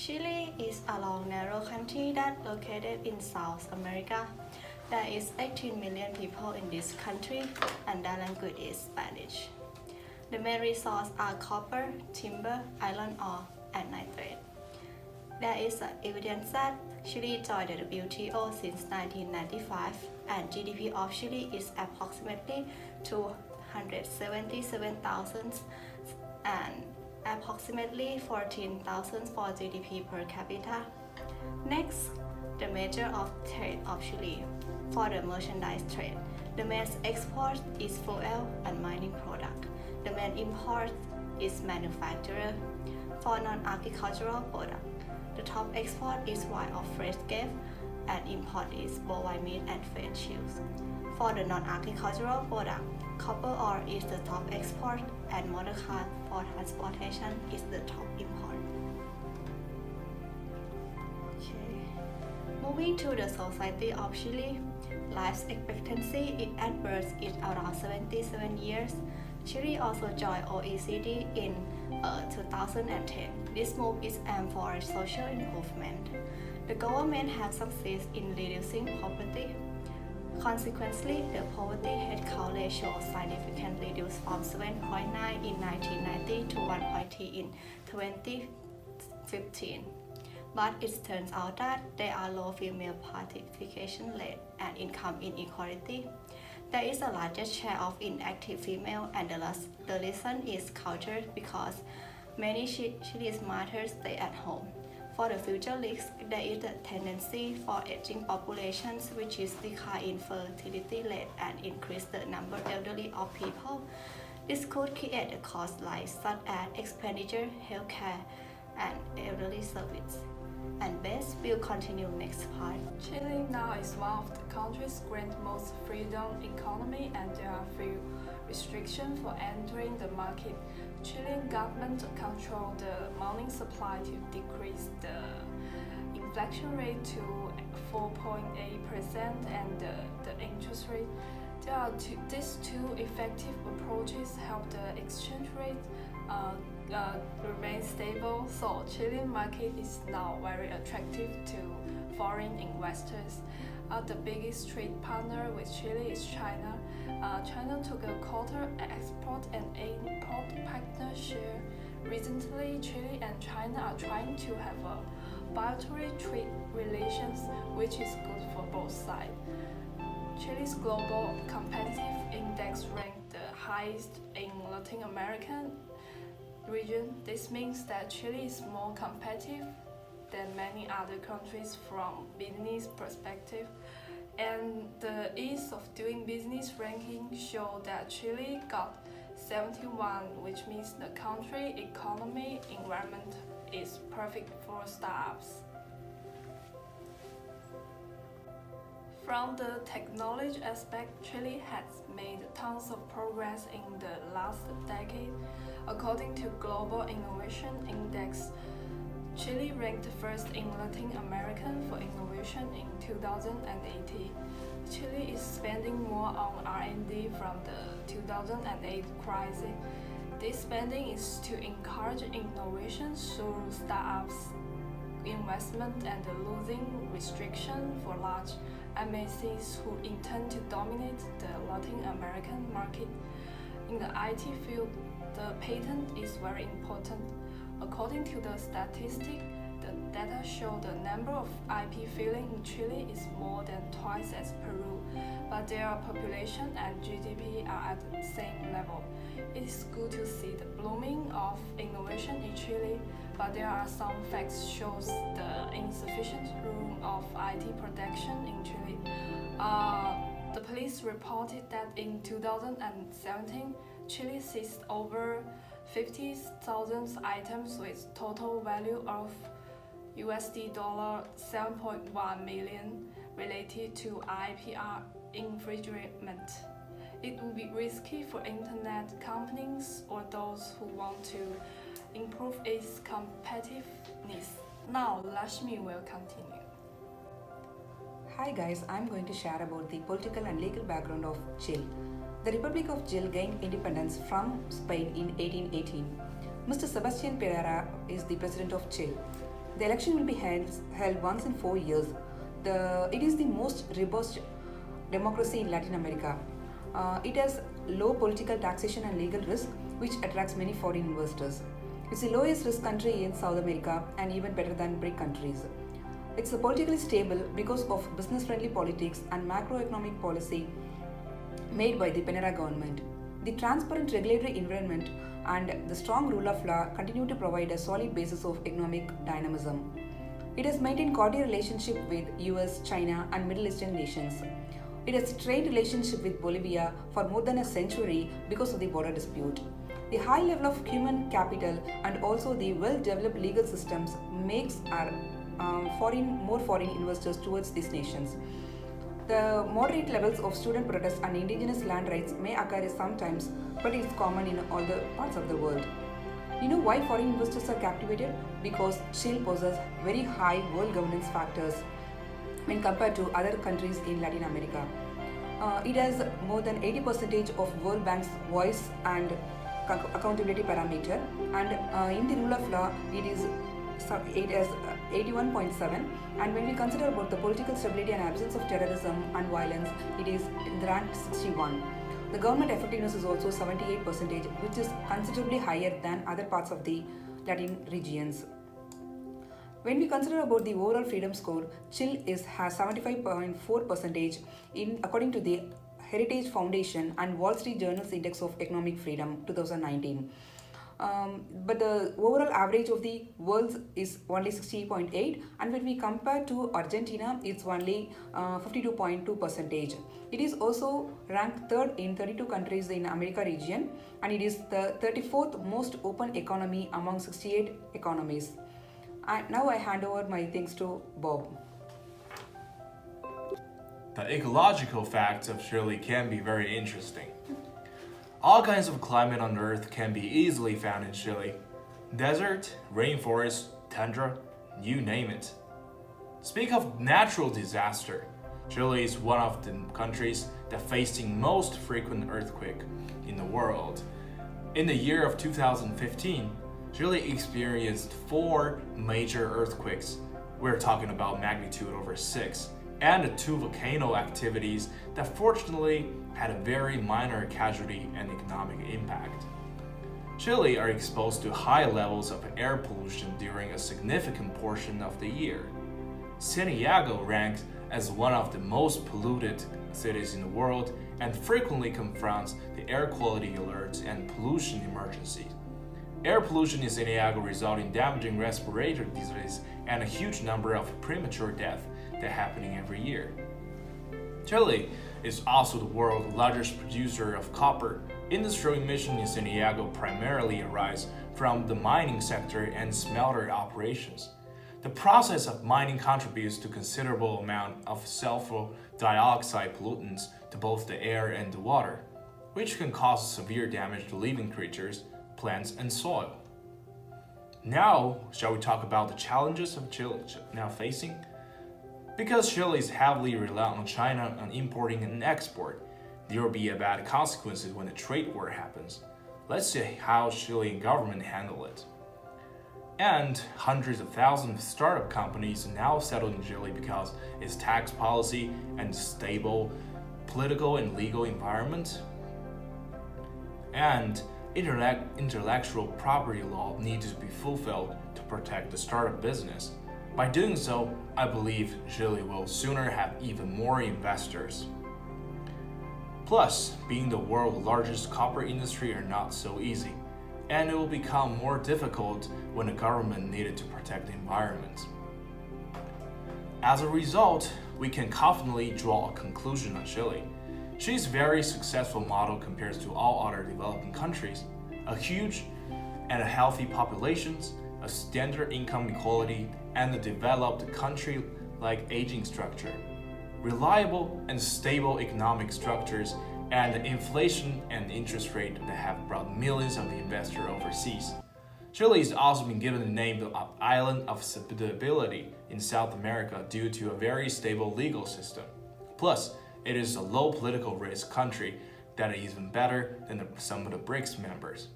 Chile is a long, narrow country that located in South America. There is 18 million people in this country, and their language is Spanish. The main resources are copper, timber, iron ore, and nitrate. There is evidence that Chile joined the WTO since 1995, and GDP of Chile is approximately 277,000 and approximately 14,000 for GDP per capita. Next, the measure of trade of Chile. For the merchandise trade, the main export is fuel and mining product. The main import is manufacturer. For non-agricultural product, the top export is wine of fresh grape, and import is bovine meat and fed shoes. For the non-agricultural product, copper ore is the top export, and motor car for transportation is the top import. Moving to the society of Chile, life expectancy at birth is around 77 years. Chile also joined OECD in 2010. This move is aimed for social improvement. The government has succeeded in reducing poverty. Consequently, the poverty headcount ratio significantly reduced from 7.9 in 1990 to 1.3 in 2015. But it turns out that there are low female participation rate and income inequality. There is a larger share of inactive female, and the reason is culture because many Chinese mothers stay at home. For the future risks, there is a tendency for aging populations, which is decline in fertility rate and increase the number elderly of people. This could create a cost like such as expenditure, healthcare, and elderly service. And Bess will continue next part. Chile now is one of the countries granted most freedom economy, and there are few restrictions for entering the market. Chilean government control the money supply to decrease the inflation rate to 4.8% and the interest rate. These two effective approaches help the exchange rate remain stable, so Chilean market is now very attractive to foreign investors. The biggest trade partner with Chile is China. China took a quarter export and import partnership. Recently, Chile and China are trying to have a bilateral trade relations, which is good for both sides. Chile's global competitive index ranked the highest in Latin American region. This means that Chile is more competitive than many other countries from business perspective, and the ease of doing business ranking show that Chile got 71, which means the country economy environment is perfect for startups. From the technology aspect, Chile has made tons of progress in the last decade. According to Global Innovation Index, Chile ranked first in Latin America for innovation in 2018. Chile is spending more on R&D from the 2008 crisis. This spending is to encourage innovation through startups, investment, and losing restriction for large MNCs who intend to dominate the Latin American market. In the IT field, the patent is very important. According to the statistic, the data show the number of IP filing in Chile is more than twice as Peru, but their population and GDP are at the same level. It is good to see the blooming of innovation in Chile, but there are some facts shows the insufficient room of IT protection in Chile. The police reported that in 2017, Chile seized over 50,000 items with total value of $7.1 million related to IPR infringement. It would be risky for internet companies or those who want to improve its competitiveness. Now, Lashmi will continue. Hi guys, I'm going to share about the political and legal background of Chile. The Republic of Chile gained independence from Spain in 1818. Mr. Sebastián Pereira is the president of Chile. The election will be held once in 4 years. It is the most robust democracy in Latin America. It has low political taxation and legal risk, which attracts many foreign investors. It's the lowest risk country in South America and even better than BRIC countries. It's politically stable because of business-friendly politics and macroeconomic policy made by the Penera government. The transparent regulatory environment and the strong rule of law continue to provide a solid basis of economic dynamism. It has maintained cordial relationship with US, China, and Middle Eastern nations. It has trade relationship with Bolivia for more than a century because of the border dispute. The high level of human capital and also the well-developed legal systems makes our more foreign investors towards these nations. The moderate levels of student protests and indigenous land rights may occur sometimes, but it's common in all the parts of the world. You know why foreign investors are captivated? Because Chile possesses very high world governance factors when compared to other countries in Latin America. It has more than 80% of World Bank's voice and accountability parameter, and in the rule of law, it has 81.7. And when we consider about the political stability and absence of terrorism and violence, it is in the rank 61. The government effectiveness is also 78%, which is considerably higher than other parts of the Latin regions. When we consider about the overall freedom score, Chile has 75.4% according to the Heritage Foundation and Wall Street Journal's Index of Economic Freedom 2019. But the overall average of the world is only 60.8, and when we compare to Argentina, it's only 52.2%. It is also ranked third in 32 countries in America region, and it is the 34th most open economy among 68 economies. Now I hand over my things to Bob. The ecological facts of Chile can be very interesting. All kinds of climate on Earth can be easily found in Chile. Desert, rainforest, tundra, you name it. Speak of natural disaster, Chile is one of the countries that facing most frequent earthquake in the world. In the year of 2015, Chile experienced 4 major earthquakes. We're talking about magnitude over 6, and 2 volcano activities that fortunately had a very minor casualty and economic impact. Chile are exposed to high levels of air pollution during a significant portion of the year. Santiago ranks as one of the most polluted cities in the world and frequently confronts the air quality alerts and pollution emergencies. Air pollution in Santiago results in damaging respiratory disease and a huge number of premature deaths that are happening every year. Chile is also the world's largest producer of copper. Industrial emissions in Santiago primarily arise from the mining sector and smelter operations. The process of mining contributes to considerable amount of sulfur dioxide pollutants to both the air and the water, which can cause severe damage to living creatures, plants, and soil. Now, shall we talk about the challenges of Chile now facing? Because Chile is heavily reliant on China on importing and export, there will be bad consequences when a trade war happens. Let's see how Chilean government handle it. And hundreds of thousands of startup companies now settled in Chile because its tax policy and stable political and legal environment. And intellectual property law needs to be fulfilled to protect the startup business. By doing so, I believe Chile will sooner have even more investors. Plus, being the world's largest copper industry are not so easy, and it will become more difficult when the government needed to protect the environment. As a result, we can confidently draw a conclusion on Chile. She is a very successful model compared to all other developing countries. A huge and a healthy populations, a standard income equality, and a developed country-like aging structure, reliable and stable economic structures, and inflation and interest rate that have brought millions of investors overseas. Chile has also been given the name of Island of Stability in South America due to a very stable legal system. Plus, it is a low political risk country that is even better than some of the BRICS members.